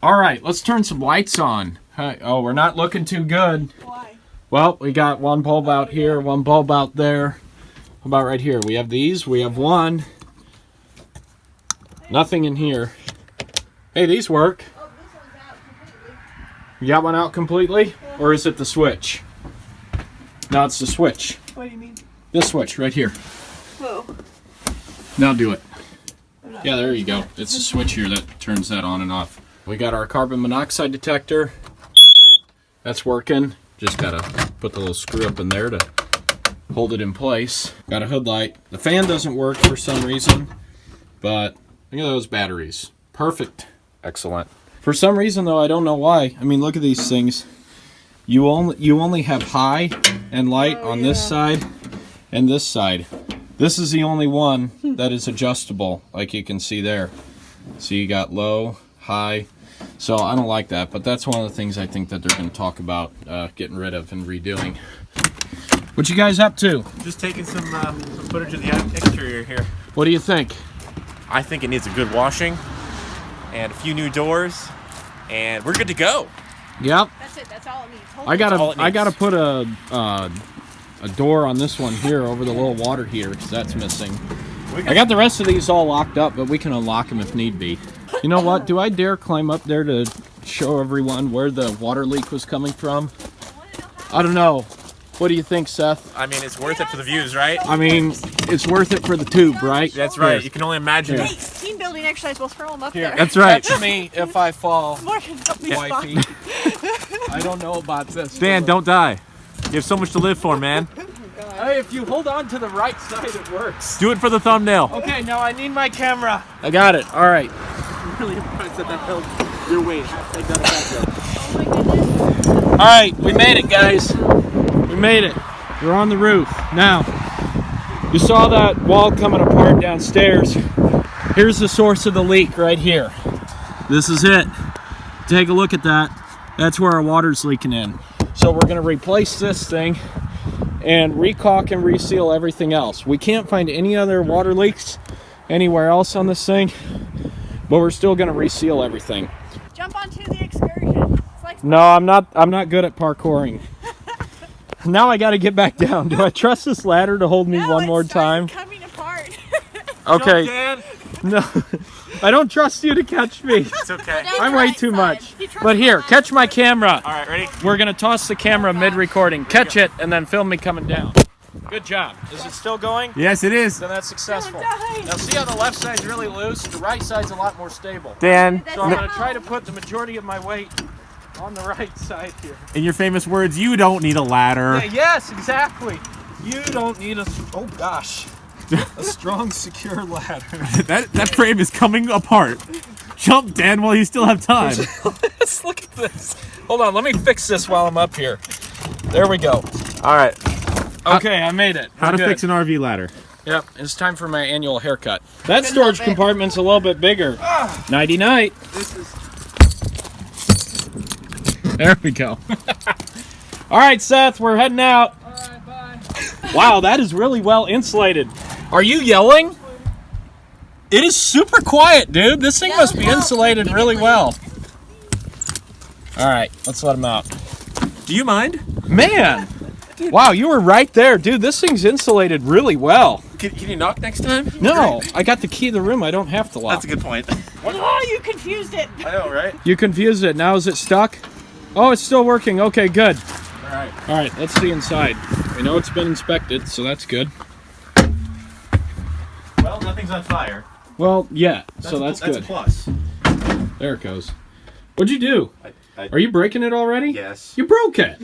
All right, let's turn some lights on. Oh, we're not looking too good. Why? Well, we got one bulb out here, one bulb out there. How about right here? We have these. We have one. Nothing in here. Hey, these work. Oh, this one's out completely. You got one out completely? Or is it the switch? No, it's the switch. What do you mean? This switch right here. Oh. Now do it. Yeah, there you go. It's a switch here that turns that on and off. We got our carbon monoxide detector. That's working. Just gotta put the little screw up in there to hold it in place. Got a hood light. The fan doesn't work for some reason, but look at those batteries. Perfect. Excellent. For some reason though, I don't know why. I mean, look at these things. You only have high and light on this side and this side. This is the only one that is adjustable, like you can see there. So you got low, high. So I don't like that, but that's one of the things I think that they're going to talk about getting rid of and redoing. What you guys up to? Just taking some footage of the exterior here. What do you think? I think it needs a good washing and a few new doors, and we're good to go. Yep. That's it. That's all it needs. I gotta put a door on this one here over the little water heater because that's missing. I got the rest of these all locked up, but we can unlock them if need be. You know what? Do I dare climb up there to show everyone where the water leak was coming from? I don't know. What do you think, Seth? I mean, it's worth it for the views, right? I mean, it's worth it for the tube, right? That's right. You can only imagine. Hey, team building exercise. We'll throw them up there. That's right. Catch me if I fall, Morgan, help me wifey. I don't know about this. Dan, don't die. You have so much to live for, man. Hey, if you hold on to the right side, it works. Do it for the thumbnail. Okay, now I need my camera. I got it. All right. I'm really impressed that held your weight. Take that back there. Oh my goodness. All right, we made it, guys. We made it. We're on the roof. Now, you saw that wall coming apart downstairs. Here's the source of the leak right here. This is it. Take a look at that. That's where our water's leaking in. So we're going to replace this thing and recaulk and reseal everything else. We can't find any other water leaks anywhere else on this thing, but we're still going to reseal everything. Jump onto the excursion. It's like No, I'm not good at parkouring. Now I got to get back down. Do I trust this ladder to hold me one more time? Coming apart. Okay. Dan. No. I don't trust you to catch me. It's okay. I'm way too much. But here, catch my camera. All right, ready? We're going to toss the camera mid-recording. Catch it and then film me coming down. Good job. Is it still going? Yes, it is. Then that's successful. Don't die. Now see how the left side's really loose? The right side's a lot more stable. Dan, So I'm going to try to put the majority of my weight on the right side here. in your famous words, you don't need a ladder. Yeah, yes, exactly. You don't need a... Oh, gosh. A strong, secure ladder. that frame is coming apart. Jump, Dan, while you still have time. Let's look at this. Hold on, let me fix this while I'm up here. There we go. All right. Okay, I made it. How We're to good. fix an RV ladder. Yep, it's time for my annual haircut. That storage compartment's a little bit bigger. Nighty night. This is. There we go. All right, Seth, we're heading out. All right, bye. Wow, that is really well insulated. Are you yelling? It is super quiet, dude. This thing must be insulated really well. All right, let's let him out. Do you mind? Man, wow, you were right there. Dude, this thing's insulated really well. Can you knock next time? No, I got the key to the room. I don't have to lock. That's a good point. Oh, you confused it. I know, right? You confused it. Now is it stuck? Oh, it's still working. Okay, good. All right. All right, let's see inside. We know it's been inspected, so that's good. Well, nothing's on fire. Well, yeah, so that's good. a plus. There it goes. What'd you do? I- Are you breaking it already? Yes. You broke it.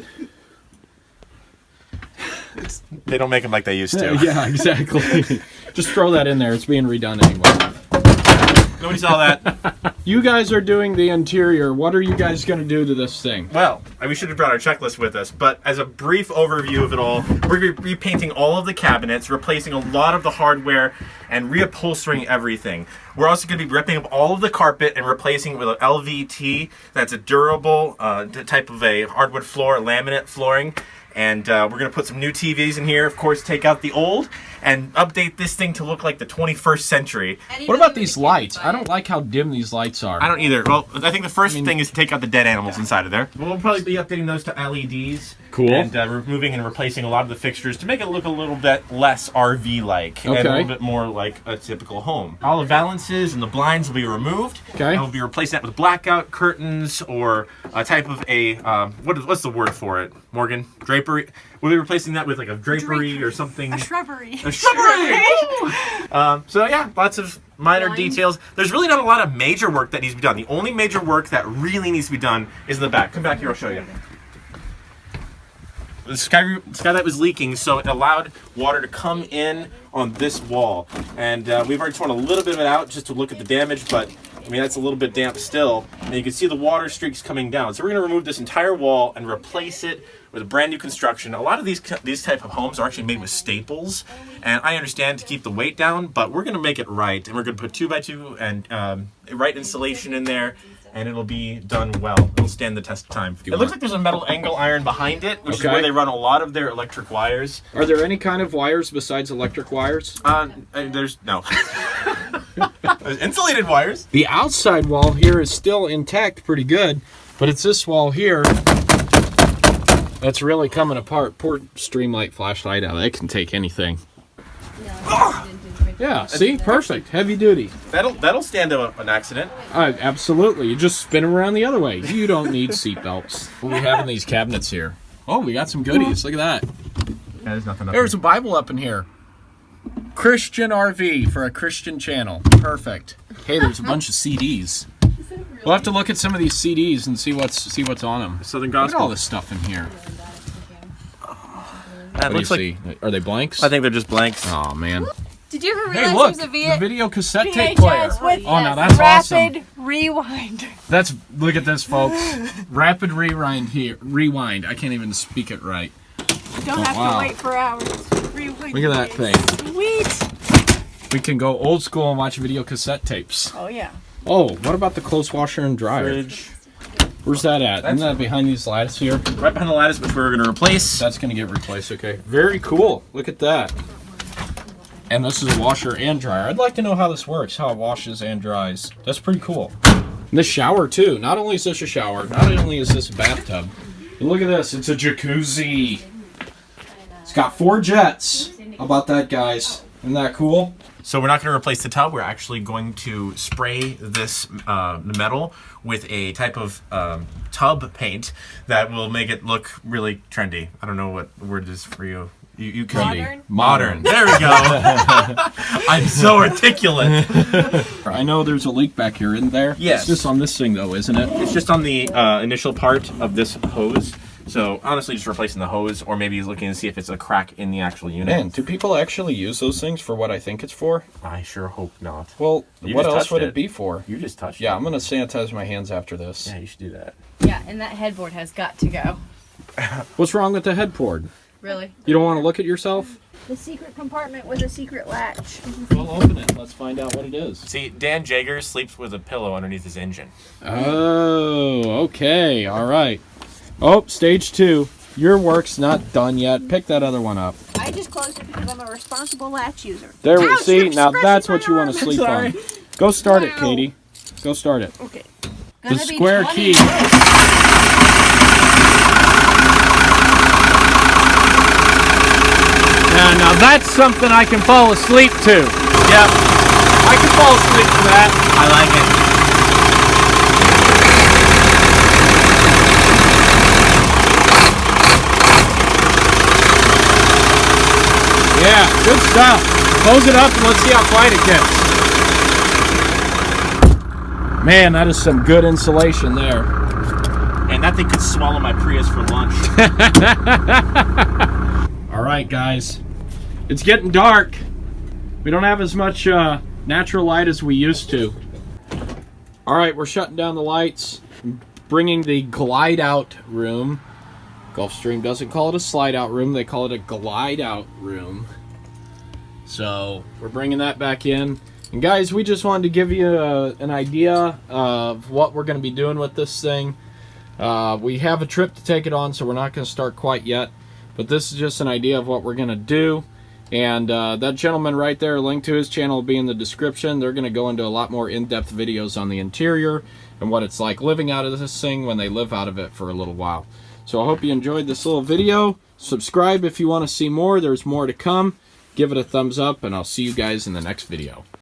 They don't make them like they used to. Yeah, exactly. Just throw that in there. It's being redone anyway. Nobody saw that. You guys are doing the interior. What are you guys going to do to this thing? Well, we should have brought our checklist with us, but as a brief overview of it all, we're repainting all of the cabinets, replacing a lot of the hardware, and reupholstering everything. We're also going to be ripping up all of the carpet and replacing it with an LVT. That's a durable type of a hardwood floor, laminate flooring. And we're going to put some new TVs in here. Of course, take out the old and update this thing to look like the 21st century. What about these lights? I don't like how dim these lights are. I don't either. Well, I think the first thing is to take out the dead animals inside of there. We'll probably be updating those to LEDs. Cool. And removing and replacing a lot of the fixtures to make it look a little bit less RV-like. Okay. And a little bit more like a typical home. All the valances and the blinds will be removed. Okay. And we'll be replacing that with blackout curtains or a type of a, what's the word for it, Morgan? Drapery? We'll be replacing that with like a drapery or something. A shrubbery. A shrubbery! So yeah, lots of minor details. There's really not a lot of major work that needs to be done. The only major work that really needs to be done is in the back. Come back here, I'll show you. The skylight was leaking, so it allowed water to come in on this wall. And we've already torn a little bit of it out just to look at the damage, but I mean, that's a little bit damp still. And you can see the water streaks coming down. So we're going to remove this entire wall and replace it with a brand new construction. A lot of these type of homes are actually made with staples. And I understand to keep the weight down, but we're going to make it right. And we're going to put 2x2 and right insulation in there. And it'll be done well. It'll stand the test of time. It looks like there's a metal angle iron behind it, which is where they run a lot of their electric wires. Are there any kind of wires besides electric wires? There's no. There's insulated wires. The outside wall here is still intact pretty good, but it's this wall here that's really coming apart. Poor Streamlight flashlight out. It can take anything. Yeah, see? Perfect. Heavy duty. That'll stand an accident. Absolutely. You just spin them around the other way. You don't need seat belts. What do we have in these cabinets here? Oh, we got some goodies. Look at that. Yeah, there's nothing up There's a Bible up in here. Christian RV for a Christian channel. Perfect. Hey, there's a bunch of CDs. We'll have to look at some of these CDs and see what's on them. Southern Look at Gospel. all this stuff in here. That What looks do like. you see? Are they blanks? I think they're just blanks. Oh man. Did you ever Hey, realize look, there's a the video cassette tape player. VHS with Oh, now that's rapid awesome. rewind? Look at this, folks. Rapid rewind here. Rewind. I can't even speak it right. Don't have wow. to wait for hours. Rewind. Look at that thing. Sweet. We can go old school and watch video cassette tapes. Oh yeah. Oh, what about the clothes washer and dryer? Fridge. Where's that at? Isn't that behind these lattice here? Right behind the lattice, which we're going to replace. That's going to get replaced, okay. Very cool. Look at that. And this is a washer and dryer. I'd like to know how this works, how it washes and dries. That's pretty cool. And this shower, too. Not only is this a shower, not only is this a bathtub, but look at this. It's a jacuzzi. It's got 4 jets. How about that, guys? Isn't that cool? So we're not going to replace the tub. We're actually going to spray this metal with a type of tub paint that will make it look really trendy. I don't know what the word is for you. You can Modern. There we go. I'm so articulate. I know there's a leak back here, isn't there? Yes. It's just on this thing, though, isn't it? It's just on the initial part of this hose. So honestly, just replacing the hose, or maybe looking to see if it's a crack in the actual unit. Man, do people actually use those things for what I think it's for? I sure hope not. Well, You what just else touched would it. it be for? You just touched Yeah, it. I'm going to sanitize my hands after this. Yeah, you should do that. Yeah, and that headboard has got to go. What's wrong with the headboard? Really? You don't want to look at yourself? The secret compartment with a secret latch. Well, open it. Let's find out what it is. See, Dan Jager sleeps with a pillow underneath his engine. Oh, okay. All right. Oh, stage 2. Your work's not done yet. Pick that other one up. I just closed it because I'm a responsible latch user. There we Ouch, see. you're Now scratching that's my what you want arm. to sleep Sorry. on. Go start it, Wow. Katie. Go start it. Okay. The Gonna be square 20 key. Now that's something I can fall asleep to. Yep, I can fall asleep to that. I like it. Yeah, good stuff. Close it up and let's see how quiet it gets. Man, that is some good insulation there. And that thing could swallow my Prius for lunch. All right, guys. It's getting dark. We don't have as much natural light as we used to. All right, we're shutting down the lights, bringing the glide out room. Gulfstream doesn't call it a slide out room. They call it a glide out room. So we're bringing that back in. And guys, we just wanted to give you an idea of what we're going to be doing with this thing. We have a trip to take it on, so we're not going to start quite yet. But this is just an idea of what we're going to do. And that gentleman right there, link to his channel will be in the description. They're going to go into a lot more in-depth videos on the interior and what it's like living out of this thing when they live out of it for a little while. So I hope you enjoyed this little video. Subscribe if you want to see more. There's more to come. Give it a thumbs up, and I'll see you guys in the next video.